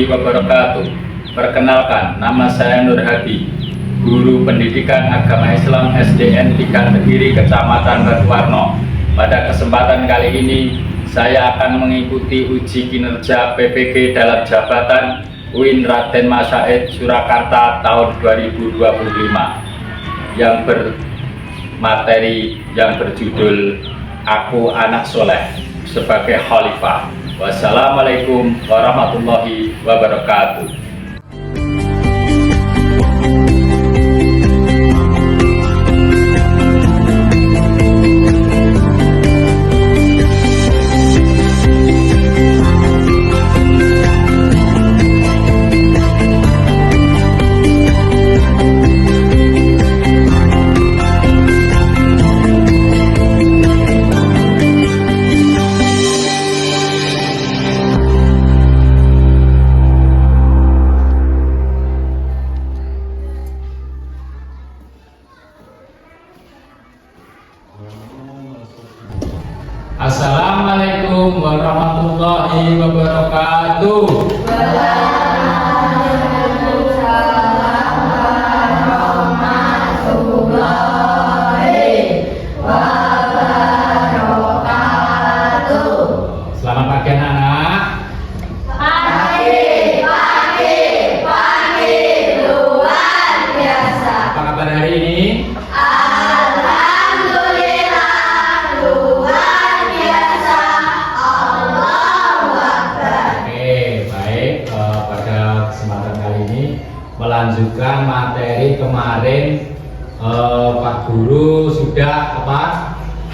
warahmatullahi wabarakatuh. Perkenalkan, nama saya Nur Hadi, Guru Pendidikan Agama Islam SDN 3 Kediri, Kecamatan Batuwarno. Pada kesempatan kali ini, saya akan mengikuti uji kinerja PPG dalam jabatan UIN Raden Mas Said Surakarta tahun 2025 yang bermateri yang berjudul Aku Anak Soleh sebagai Khalifah. Wassalamualaikum warahmatullahi wabarakatuh. Assalamualaikum warahmatullahi wabarakatuh. Waalaikumsalam warahmatullahi wabarakatuh. Selamat pagi anak-anak. Pagi, luar biasa. Apa kabar hari ini? Alhamdulillah, luar biasa. Allahu Akbar. Oke, baik. Pada kesempatan kali ini melanjutkan materi kemarin. Pak Guru sudah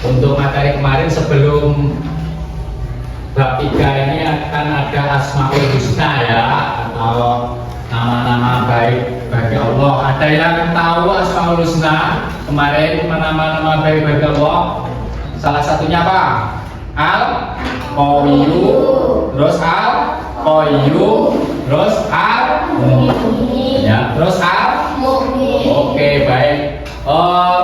untuk materi kemarin sebelum bab 3 ini akan ada Asmaul Husna ya, atau nama-nama baik bagi Allah. Ada yang tahu Asmaul Husna kemarin, nama-nama baik bagi Allah? Salah satunya apa? Al-Qawiyu, terus Al-Qayyu, terus ya, terus Oke, baik.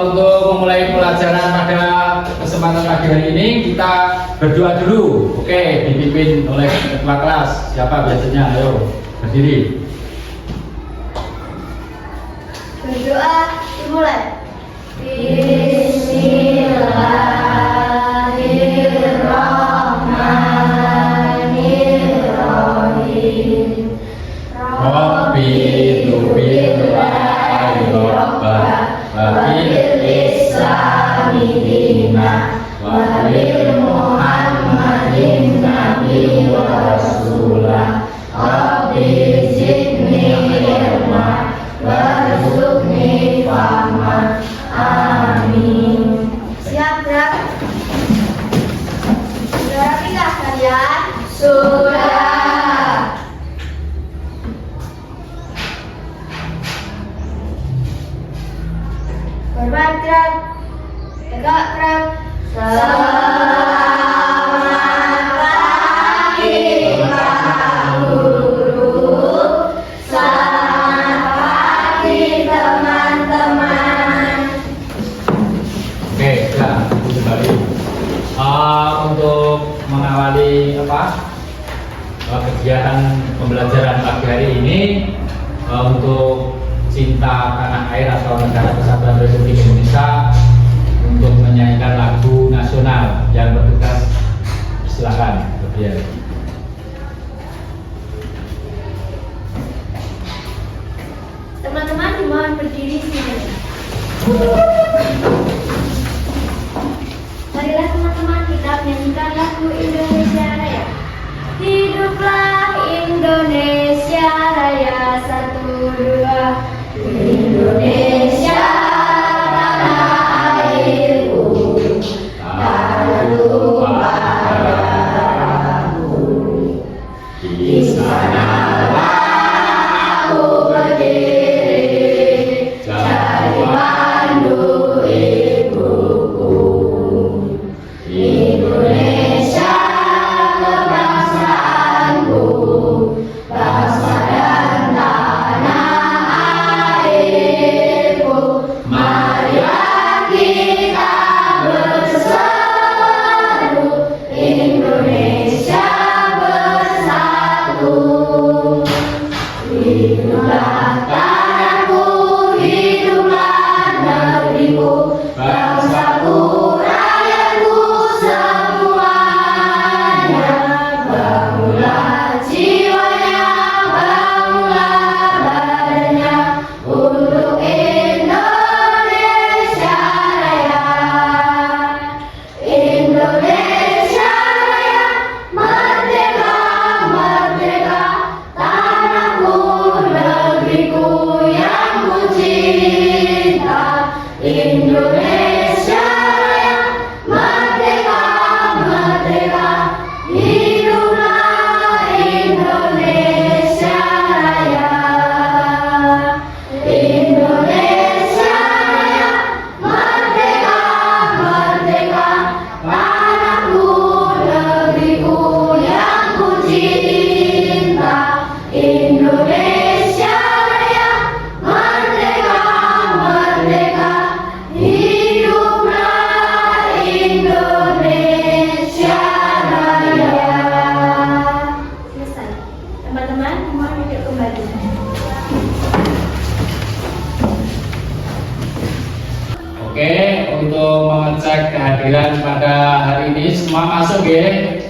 Untuk memulai pelajaran pada kesempatan pagi hari ini, kita berdoa dulu. Oke, dipimpin oleh ketua kelas. Siapa biasanya? Ayo, berdiri. Berdoa dimulai. Bismillahirrahmanirrahim. Rabbi tubil Rabbah Wabil Islami dina Wabil Muhammadin Nabi wa Rasulah Rabbi zidni ilma warzuqni fahma. Amin. Siap, Brak? Sudah rapikah kalian? Sudah. Hormat, Brak. Tegak, Brak. Selamat pagi, Pak Guru. Selamat pagi, teman-teman. Oke, ya, kembali. Untuk mengawali kegiatan pembelajaran pagi hari ini, untuk cinta tanah air atau negara kesatuan Republik Indonesia, untuk menyanyikan lagu nasional yang bertugas, silakan berbiar. Teman-teman dimohon berdiri semuanya. Marilah teman-teman kita menyanyikan lagu Indonesia Raya. Hiduplah Indonesia Raya, 1, 2. Indonesia tanah airku, tak lupa padamu. Di sanalah aku berdiri, jadi pandu ibuku. Indonesia kebangsaanku, bangsa dan tanah air. hiduplah tanahku, hiduplah negeriku, bangsaku, rakyatku semuanya. Bangunlah jiwanya, bangunlah badannya untuk Indonesia Raya. Indonesia Raya, merdeka, merdeka, tanahku, negeriku yang ku cinta. Indonesia Raya, merdeka, merdeka, hiduplah Indonesia Raya. Indonesia Raya, merdeka, merdeka, tanahku, negeriku yang ku cinta. Indonesia Raya, merdeka, merdeka, hiduplah Indonesia Raya. Selesai. Teman-teman, mohon duduk kembali. Oke, untuk mengecek kehadiran pada hari ini semua masuk ya?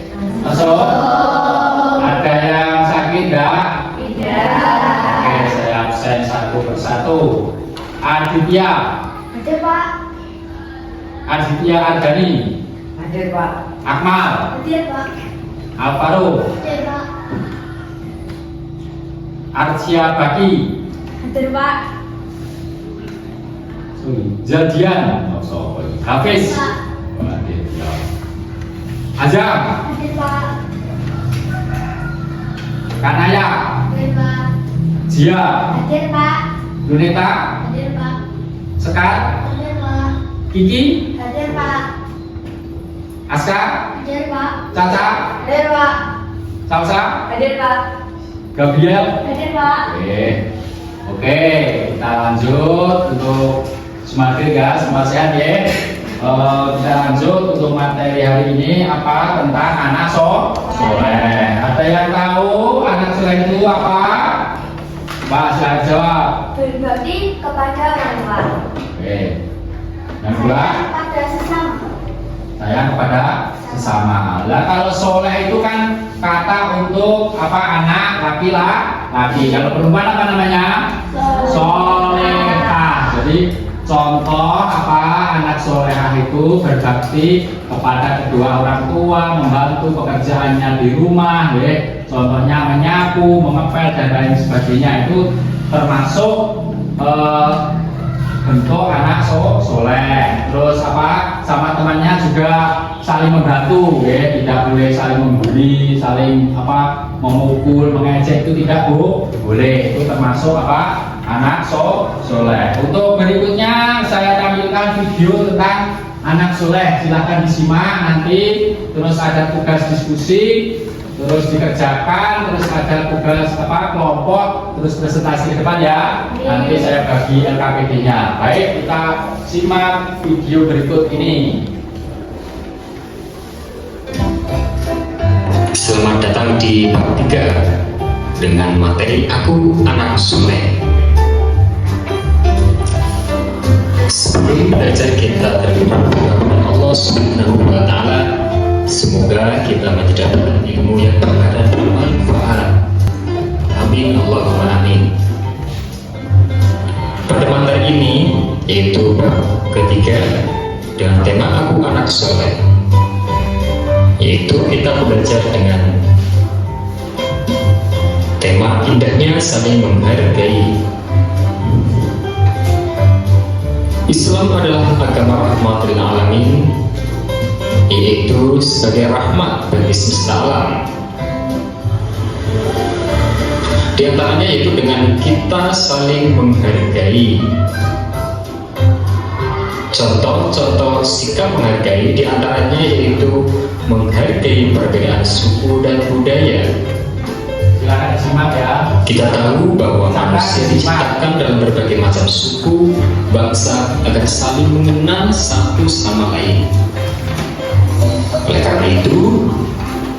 Masuk? Ada yang sakit enggak? Tidak. Oke, saya absen satu persatu. Aditya, Ada Pak. Aditya Ardani, Hadir Pak. Akmal, Ada Pak. Alvaro, Ada Pak. Arcia Baki, Ada Pak. Jadian, Hafiz, Azam, Ada Pak. Kanaya, Ada Pak. Jia, Ada Pak. Yunita, Ada Pak. Sekar, Ada Pak. Kiki, Ada Pak. Aska, Ada Pak. Caca, Ada Pak. Salsa, Ada Pak. Gabriel. Ada Pak. Oke, kita lanjut untuk semangat ya, semua sehat ya. Kita lanjut untuk materi hari ini apa tentang anak soleh. Ada yang tahu anak soleh itu apa? Pak, silakan jawab. Berbakti kepada orang tua. Oke. Yang kedua, Pada sesama. sayang kepada sesama. Lah kalau soleh itu kan kata untuk apa anak laki-laki. Kalau perempuan apa namanya? Solehah. Jadi contoh apa anak solehah itu berbakti kepada kedua orang tua, membantu pekerjaannya di rumah, ya. Contohnya menyapu, mengepel dan lain sebagainya itu termasuk bentuk anak soleh. Terus apa sama temannya juga saling membantu, ya. Tidak boleh saling membuli, saling apa memukul, mengejek itu tidak boleh. Itu termasuk apa anak soleh. Untuk berikutnya saya tampilkan video tentang anak soleh. Silahkan disimak nanti. Terus ada tugas diskusi, terus dikerjakan, terus ada tugas apa kelompok, terus presentasi ke depan ya. Nanti saya bagi LKPD-nya. Baik, kita simak video berikut ini. Selamat datang di bab 3 dengan materi Aku Anak Soleh. Sebelum belajar kita terlibat kepada Allah Subhanahu wa Ta'ala, semoga kita mendapatkan ilmu yang berkah dan bermanfaat. Amin Allahumma amin. Pada materi ini yaitu bab ketiga dengan tema Aku Anak Soleh, yaitu kita belajar dengan tema indahnya saling menghargai. Islam adalah agama rahmat lil alamin, yaitu sebagai rahmat bagi semesta alam. Di antaranya yaitu dengan kita saling menghargai. Contoh-contoh sikap menghargai di antaranya yaitu menghargai perbedaan suku dan budaya. Silakan disimak ya. Kita tahu bahwa manusia diciptakan dalam berbagai macam suku, bangsa agar saling mengenal satu sama lain. Oleh karena itu,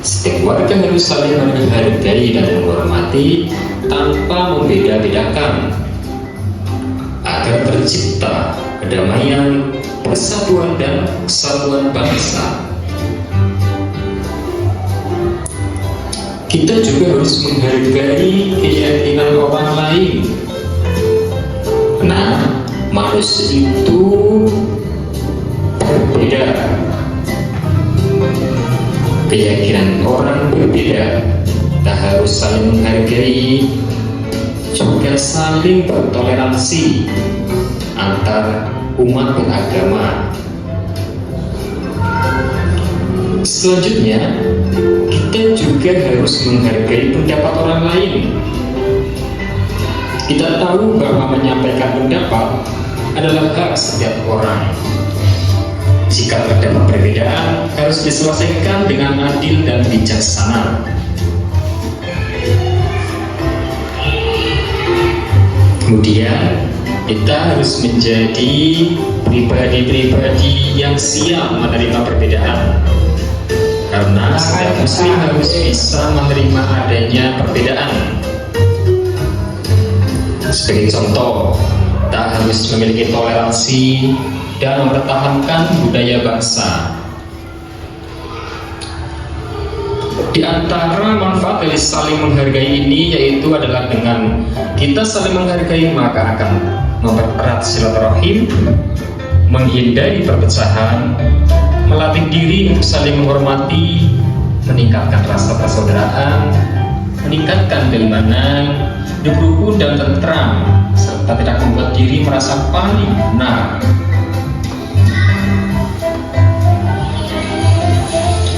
Setiap warga harus saling menghargai dan menghormati tanpa membeda-bedakan agar tercipta kedamaian, persatuan dan kesatuan bangsa. Kita juga harus menghargai keyakinan orang lain. Nah, manusia itu berbeda. Keyakinan orang berbeda. Kita harus saling menghargai, juga saling bertoleransi antar umat beragama. Selanjutnya, kita juga harus menghargai pendapat orang lain. Kita tahu bahwa menyampaikan pendapat adalah hak setiap orang. Jika terdapat perbedaan, harus diselesaikan dengan adil dan bijaksana. Kemudian, kita harus menjadi pribadi-pribadi yang siap menerima perbedaan. Karena setiap muslim harus bisa menerima adanya perbedaan. Sebagai contoh, kita harus memiliki toleransi dan mempertahankan budaya bangsa. Di antara manfaat dari saling menghargai ini yaitu adalah dengan kita saling menghargai maka akan mempererat silaturahim, menghindari perpecahan, melatih diri untuk saling menghormati, meningkatkan rasa persaudaraan, meningkatkan keimanan, hidup rukun dan tentram, serta tidak membuat diri merasa paling benar.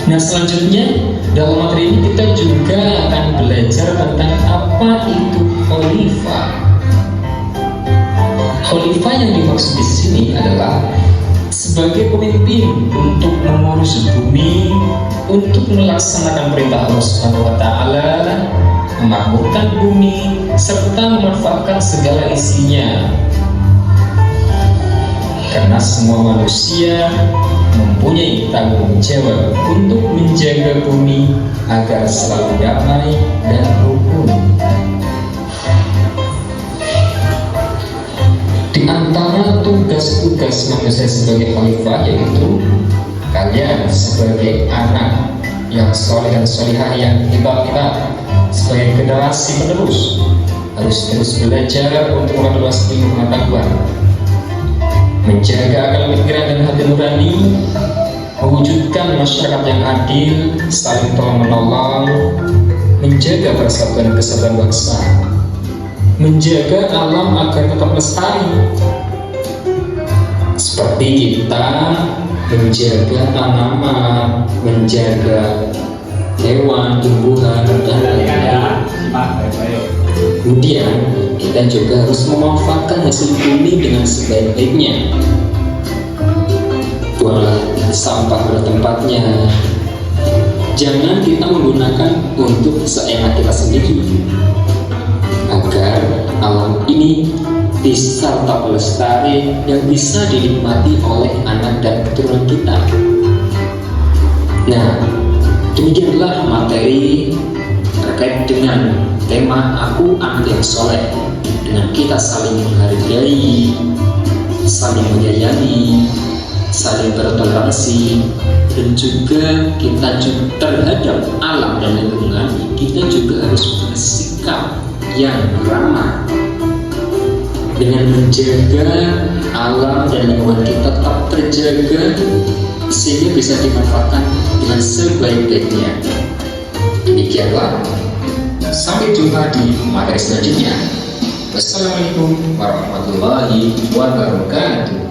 Nah, selanjutnya dalam materi ini kita juga akan belajar tentang apa itu khalifah. Khalifah yang dimaksud di sini adalah sebagai pemimpin untuk mengurus bumi, untuk melaksanakan perintah Allah Subhanahu wa Ta'ala, memakmurkan bumi, serta memanfaatkan segala isinya. Karena semua manusia mempunyai tanggung jawab untuk menjaga bumi agar selalu damai dan rukun. Di antara tugas-tugas manusia sebagai khalifah yaitu kalian sebagai anak yang soleh dan solihah yang kita sebagai generasi penerus harus terus belajar untuk meluas ilmu pengetahuan, menjaga akal pikiran dan hati nurani, mewujudkan masyarakat yang adil, saling tolong menolong, menjaga persatuan dan kesatuan bangsa, menjaga alam agar tetap lestari, seperti kita menjaga tanaman, menjaga hewan, tumbuhan, dan lain-lain. Kemudian kita juga harus memanfaatkan hasil bumi dengan sebaik-baiknya. Buanglah sampah pada tempatnya. Jangan kita menggunakan untuk seenak kita sendiri, agar alam ini bisa tetap lestari yang bisa dinikmati oleh anak dan keturunan kita. Nah, demikianlah materi terkait dengan tema Aku Anak yang Soleh, dengan kita saling menghargai, saling menyayangi, saling bertoleransi, dan juga kita terhadap alam dan lingkungan kita juga harus bersikap yang ramah dengan menjaga alam dan lingkungan kita tetap terjaga sehingga bisa dimanfaatkan dengan sebaik-baiknya. Demikianlah, sampai jumpa di materi selanjutnya. Wassalamualaikum warahmatullahi wabarakatuh.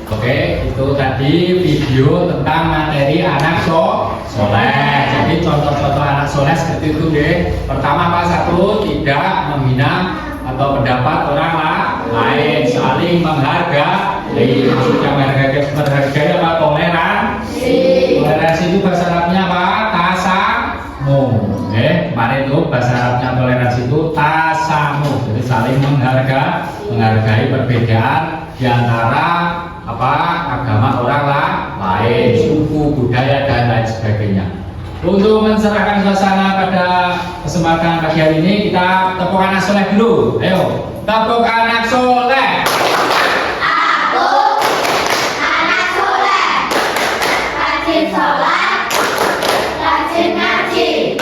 Oke, itu tadi video tentang materi anak soleh. Jadi contoh-contoh anak soleh seperti itu deh. Pertama apa? Satu, tidak menghina atau pendapat orang lain, saling menghargai. Maksudnya menghargai apa? Toleransi itu bahasa Arabnya apa? Tasamu. Kemarin itu bahasa Arabnya toleransi itu tasamu. Jadi saling menghargai perbedaan di antara agama orang lain. lain, suku, budaya, dan lain sebagainya. Untuk mencerahkan suasana pada kesempatan pagi hari ini, kita tepuk anak soleh dulu. Ayo, tepuk anak soleh. Aku anak soleh, rajin sholat, rajin ngaji,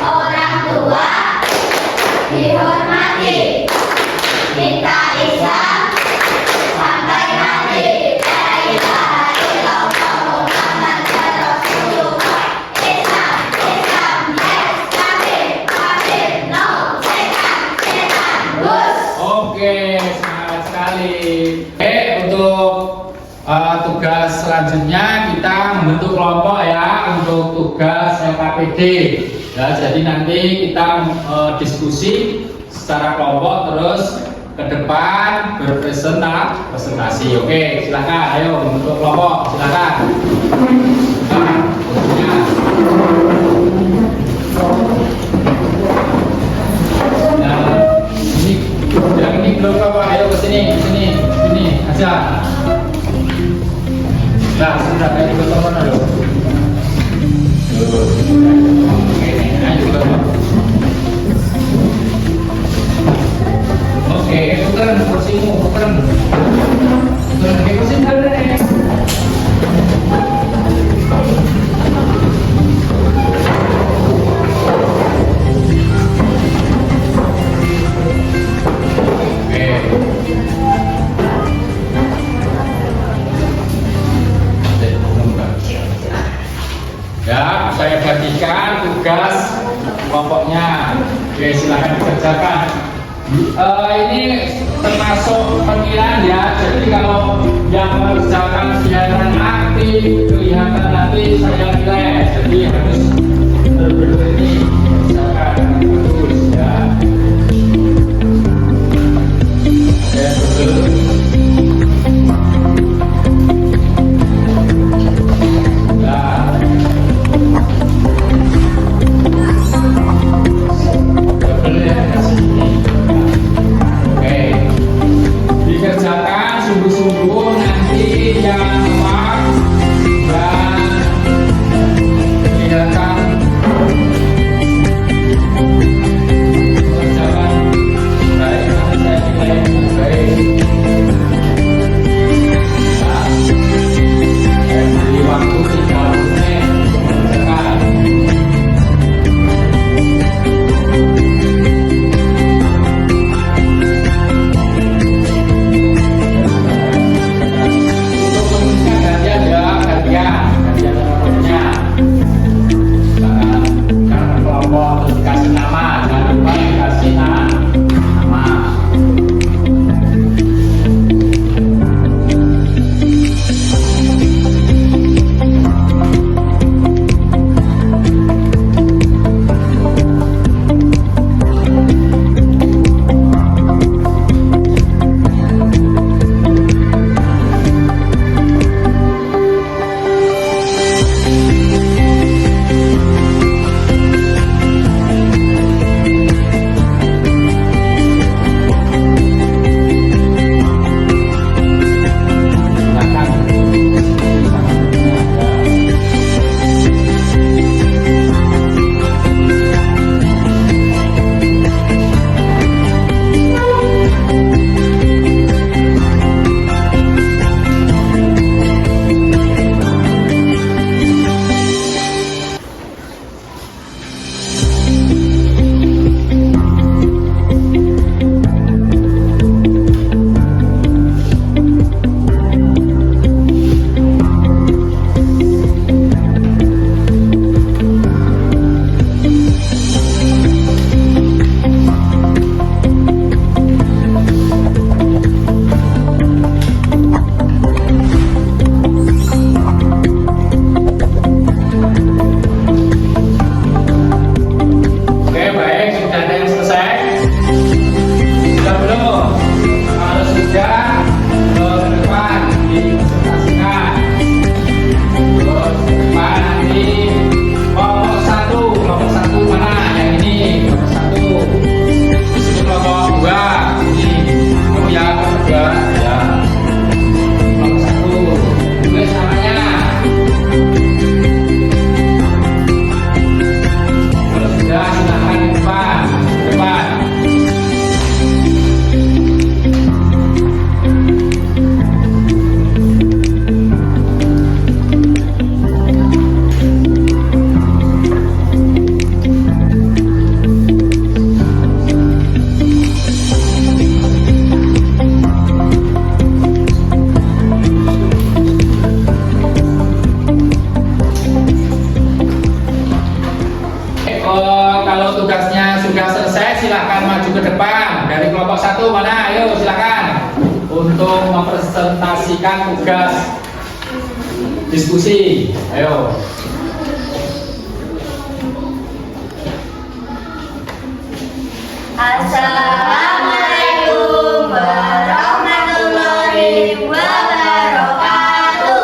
orang tua dihormati, kita Islam sampai mati. La ilaha illallah Muhammadur Rasulullah. Islam, Islam, yes, kafir, no, setan, bus. Oke, semangat sekali. Oke, untuk tugas selanjutnya kita membentuk kelompok ya untuk tugas LKPD. Ya, jadi nanti kita diskusi secara kelompok terus ke depan berpresentasi. Oke, silakan. Ayo membentuk kelompok, silakan. Nah, ini belum apa? Ayo ke sini aja. Nah, sudah kayak ikut teman dulu. Oke, ayo Bapak. Oke, puteran kursimu, puteran ke kursi dulu deh. Ya, saya bagikan tugas kelompoknya. Oke, silakan dikerjakan. Ini termasuk penilaian ya. Jadi kalau yang mengerjakan siaran aktif kelihatan nanti saya nilai. Jadi harus benar-benar ini kerjakan terus ya. Ya, betul. Dikerjakan sungguh-sungguh nanti jangan lupa dan kelihatan kelompok 1 mana? Ayo silakan untuk mempresentasikan tugas diskusi. Ayo. Assalamualaikum warahmatullahi wabarakatuh.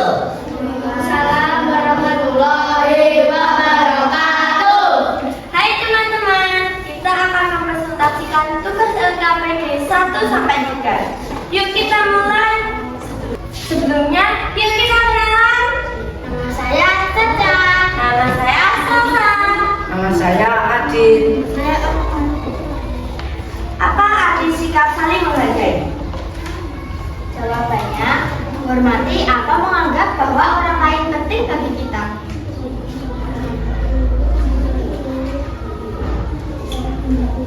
Assalamualaikum warahmatullahi wabarakatuh. Hai teman-teman, kita akan mempresentasikan tugas LKPD 1 sampai 3. Yuk kita mulai. Sebelumnya, yuk kita kenalan. Nama saya Caca. Nama saya Salsa. Nama saya Adit. Apa arti sikap saling menghargai? Jawabannya, menghormati atau menganggap bahwa orang lain penting bagi kita.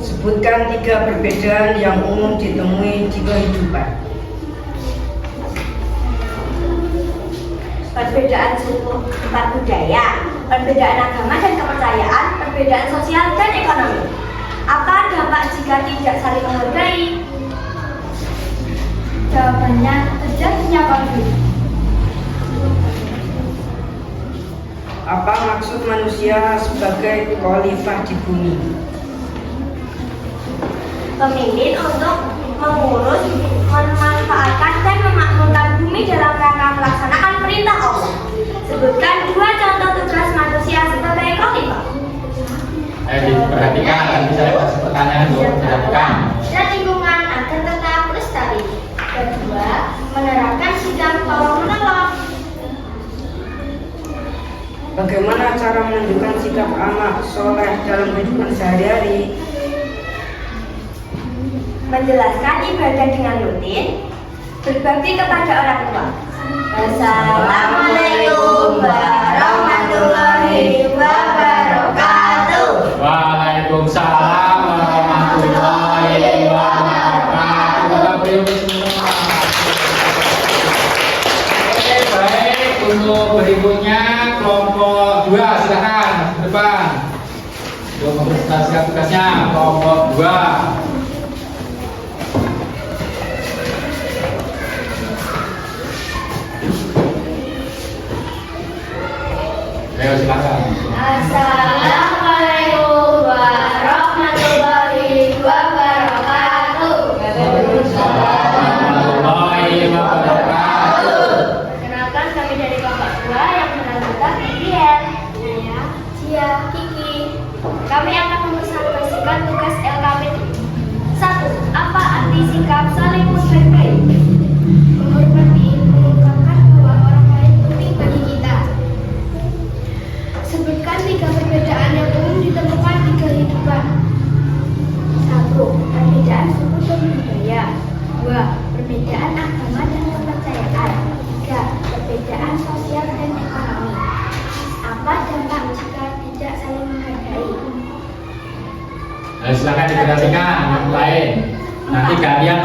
Sebutkan 3 perbedaan yang umum ditemui di kehidupan. Perbedaan suku, tempat budaya, perbedaan agama dan kepercayaan, perbedaan sosial dan ekonomi. Apa dampak jika tidak saling menghargai? Jawabannya, terjadinya konflik. Apa maksud manusia sebagai khalifah di bumi? Pemimpin untuk mengurus, memanfaatkan dan memakmurkan bumi dalam rangka melaksanakan perintah Allah. Sebutkan 2 contoh tugas manusia sebagai khalifah. Diperhatikan akan bisa kasih pertanyaan dulu. Perhatikan. Dan lingkungan agar tetap lestari. Kedua, menerapkan sikap tolong menolong. Bagaimana cara menunjukkan sikap anak soleh dalam kehidupan sehari-hari? Menjelaskan ibadah dengan rutin, berbakti kepada orang tua. Assalamualaikum warahmatullahi wabarakatuh. Waalaikumsalam warahmatullahi wabarakatuh. Kita beri semua. Oke, baik. Untuk berikutnya kelompok 2 silakan ke depan. Untuk mempresentasikan tugasnya kelompok 2. Ayo silakan. Assalamualaikum warahmatullahi wabarakatuh. Warahmatullahi wabarakatuh. Perkenalkan, kami dari kelompok 2 yang menentukan Rian, saya, Cia, Kiki. Kami akan mempresentasikan tugas LKPD. 1. Apa arti sikap saling menghargai? Menghormati, mengungkapkan bahwa orang lain penting bagi kita. Sebutkan 3 perbedaan yang umum ditemukan di kehidupan. 1. Perbedaan suku dan budaya. 2. Perbedaan agama dan kepercayaan. 3. Perbedaan sosial dan ekonomi. Apa dampak jika tidak saling menghargai? Ayo silakan diperhatikan yang lain. Nanti kalian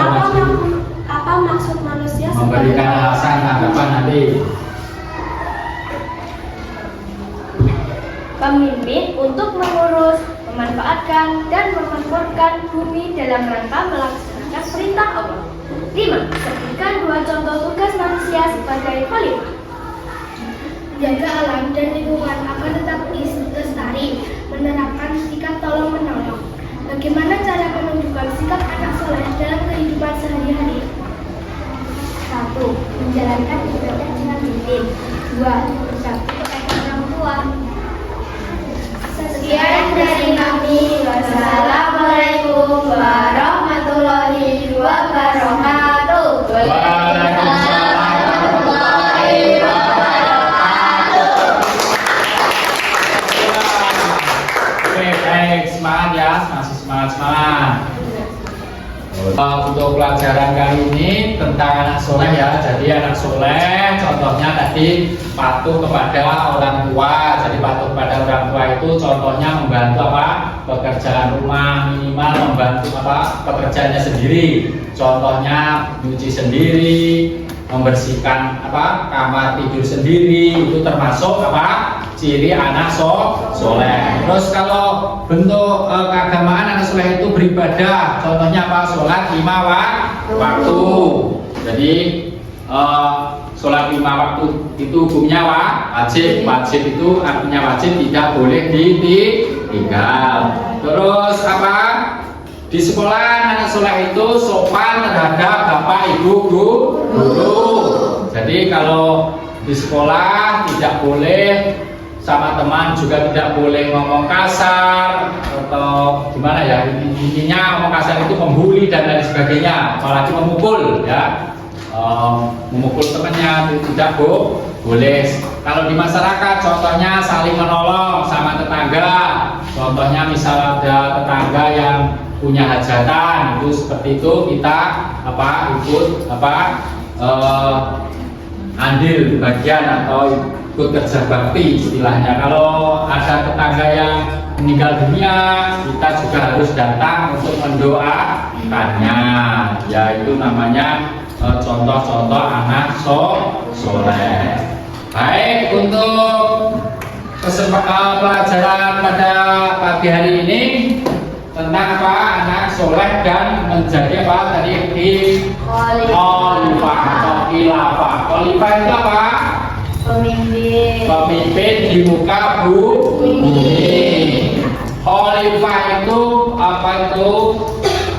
Apa maksud manusia memberikan alasan tanggapan nanti. Pemimpin untuk mengurus, memanfaatkan, dan memakmurkan bumi dalam rangka melaksanakan perintah Allah. 5. Sebutkan 2 contoh tugas manusia sebagai khalifah. Jaga alam dan lingkungan agar tetap lestari, menerapkan sikap tolong menolong. Bagaimana cara menunjukkan sikap anak soleh dalam kehidupan sehari-hari? 1. Menjalankan ibadah dengan rutin. 2. Berbakti kepada orang tua. Sekian dari kami. Wassalamualaikum warahmatullahi wabarakatuh. Waalaikumsalam warahmatullahi wabarakatuh. Oke, baik, semangat ya, masih semangat. Untuk pelajaran kali ini tentang anak soleh ya. Jadi anak soleh contohnya tadi patuh kepada orang tua. Jadi patuh kepada orang tua itu contohnya membantu apa? Pekerjaan rumah, minimal membantu apa? Pekerjaannya sendiri. Contohnya nyuci sendiri, membersihkan kamar tidur sendiri, itu termasuk ciri anak soleh. Terus kalau bentuk keagamaan anak soleh itu beribadah, contohnya sholat 5 waktu. Jadi sholat 5 waktu itu hukumnya wajib. Wajib itu artinya wajib, tidak boleh ditinggal. Terus di sekolah anak soleh itu sopan terhadap bapak ibu guru. Jadi kalau di sekolah tidak boleh sama teman, juga tidak boleh ngomong kasar atau gimana ya, intinya ngomong kasar itu membuli dan lain sebagainya, apalagi memukul ya. Memukul temannya itu tidak boleh. Kalau di masyarakat contohnya saling menolong sama tetangga, contohnya misal ada tetangga yang punya hajatan, itu seperti itu kita ikut andil bagian atau ikut kerja bakti istilahnya. Kalau ada tetangga yang meninggal dunia, kita juga harus datang untuk mendoakannya. Ya itu namanya contoh-contoh anak soleh. Baik, untuk pelajaran pada pagi hari ini tentang anak soleh dan menjadi tadi khalifah atau khilafah. Khalifah itu pemimpin di muka bumi. Khalifah itu itu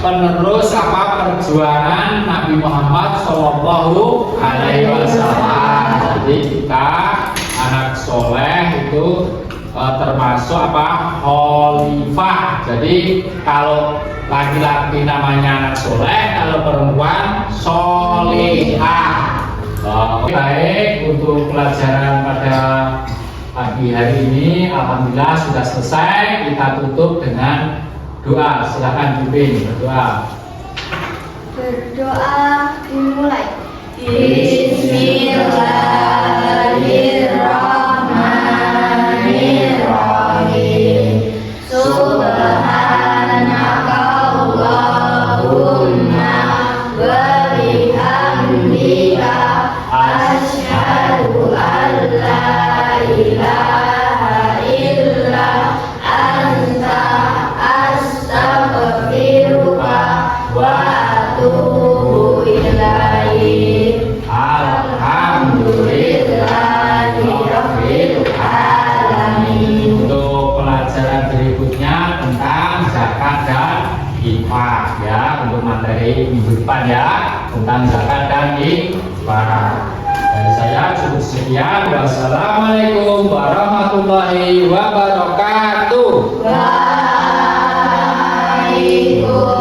penerus perjuangan Nabi Muhammad Shallallahu Alaihi Wasallam. Jadi kita anak soleh itu termasuk khalifah. Jadi kalau laki-laki namanya anak soleh, kalau perempuan solihah. Baik, untuk pelajaran pada pagi hari ini alhamdulillah sudah selesai. Kita tutup dengan doa. Silakan Bibin berdoa. Berdoa dimulai. Bismillahirrahmanirrahim. Subhanaka Allahumma wa bihamdika asyhadu an la ilaha illa anta astaghfiruka wa atubu ilaik. Alhamdulillahirabbil alamin. Untuk pelajaran berikutnya tentang zakat dan infak ya, untuk materi minggu depan ya, tentang zakat dan infak. Dari saya cukup sekian. Wassalamualaikum warahmatullahi wabarakatuh. Waalaikumsalam.